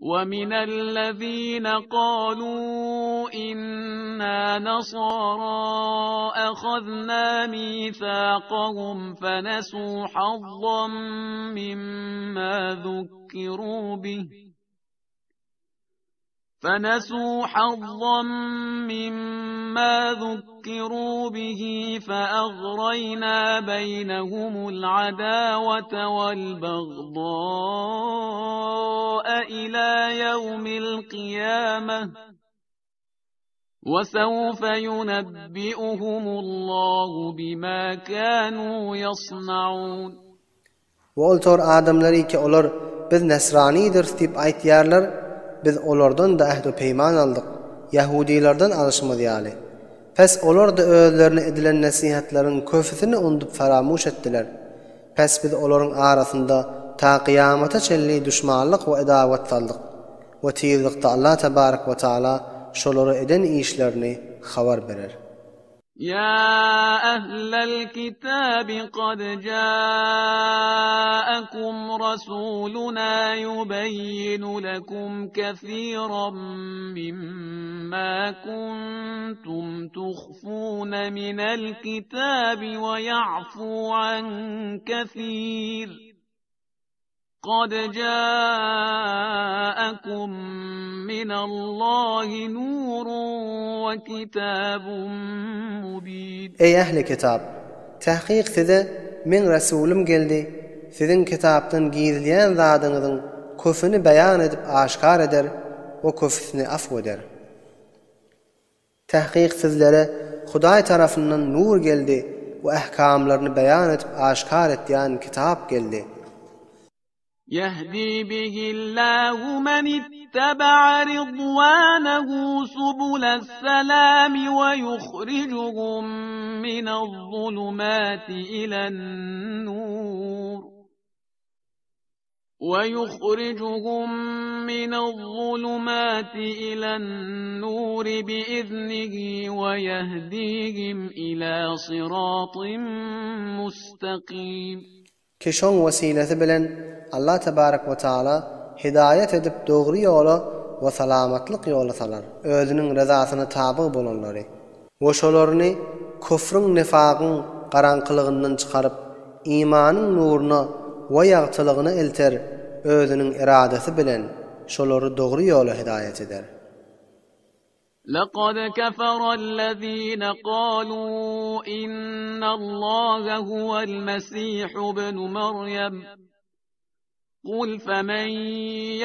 ومن الذين قالوا إنا نصارى أخذنا ميثاقهم فنسوا حظا مما ذكروا به فأغرينا بينهم العداوة والبغضاء إلى يوم القيامة وسوف ينبئهم الله بما كانوا يصنعون. Voltor adamları ki olar biz Nesranidir deyip aytýarlar, biz olardan da ahd-o peyman aldık. Yahudilerden alışmadı yani. Pes olar da özlerine edilen nasihatlerin köfesini undup faramuş ettiler. Pes biz oların arasında ta kıyamata çelli düşmanlık ve edavet saldık. Ve tiyizlikte Allah tebarek ve teala şoları eden işlerini haber verir. يا أهل الكتاب قد جاءكم رسولنا يبين لكم كثيرا مما كنتم تخفون من الكتاب ويعفو عن كثير قد جاءكم من الله نور وكتاب مبين. Ey ehli kitap! Tahqiq size men Resulüm geldi. Sizin kitaptan gizleyen zadınızın köfünü beyan edip aşkar eder, o köfüsünü affeder. Tahqiq sizlere Huday tarafından nur geldi ve ahkamlarını beyan edip aşkar ettiğin kitap geldi. يهدي به الله من اتبع رضوانه سبل السلام ويخرجهم من الظلمات إلى النور بإذنه ويهديهم إلى صراط مستقيم. Keşon vesilesi bilen Allah tebarek ve taala hidayet edip doğru yola ve salamatlık yola salar. Özünün rızasına tabi bolanları. Ve şolarını küfrün, nifakın karanqılığından çıkarıp imanın nuruna ve yağtılığına elter. Özünün iradesi bilen şoları doğru yola hidayet eder. لقد كفر الذين قالوا إن الله هو المسيح ابن مريم قل فمن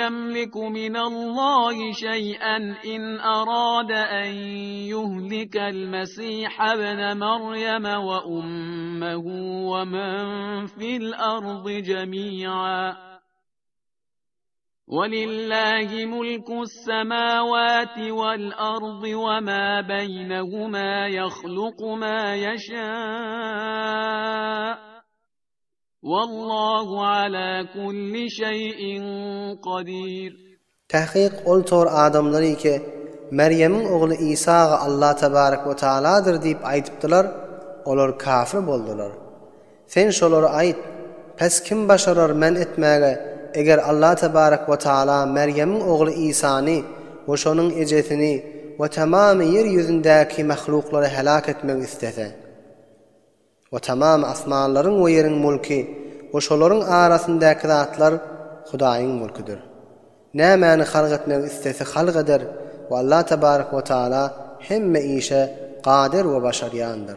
يملك من الله شيئا إن أراد أن يهلك المسيح ابن مريم وأمه ومن في الأرض جميعا ولله ملك السماوات والأرض وما بينهما يخلق ما يشاء والله على كل شيء قدير. Tahqiq oltor adamları ki Meryem'in oğlu İsa'ga Allah tebarek ve teala'dır deyip aytıptılar, olar kafir boldular. Sen şoları ayt, pes kim başarar men etmege eger Allah tebarek ve teala Meryem'in oğlu İsa'ni ve şonun ejetini ve tamamı yeryüzündeki mahlukları helak etmek istese ve tamam asmanların ve yerin mulki ve şoların arasındaki zatlar Hudaýyň mulkudur. Nämäni halq etmek istese halq eder ve Allah tebarek ve teala hemme işe qadir ve başaryandır.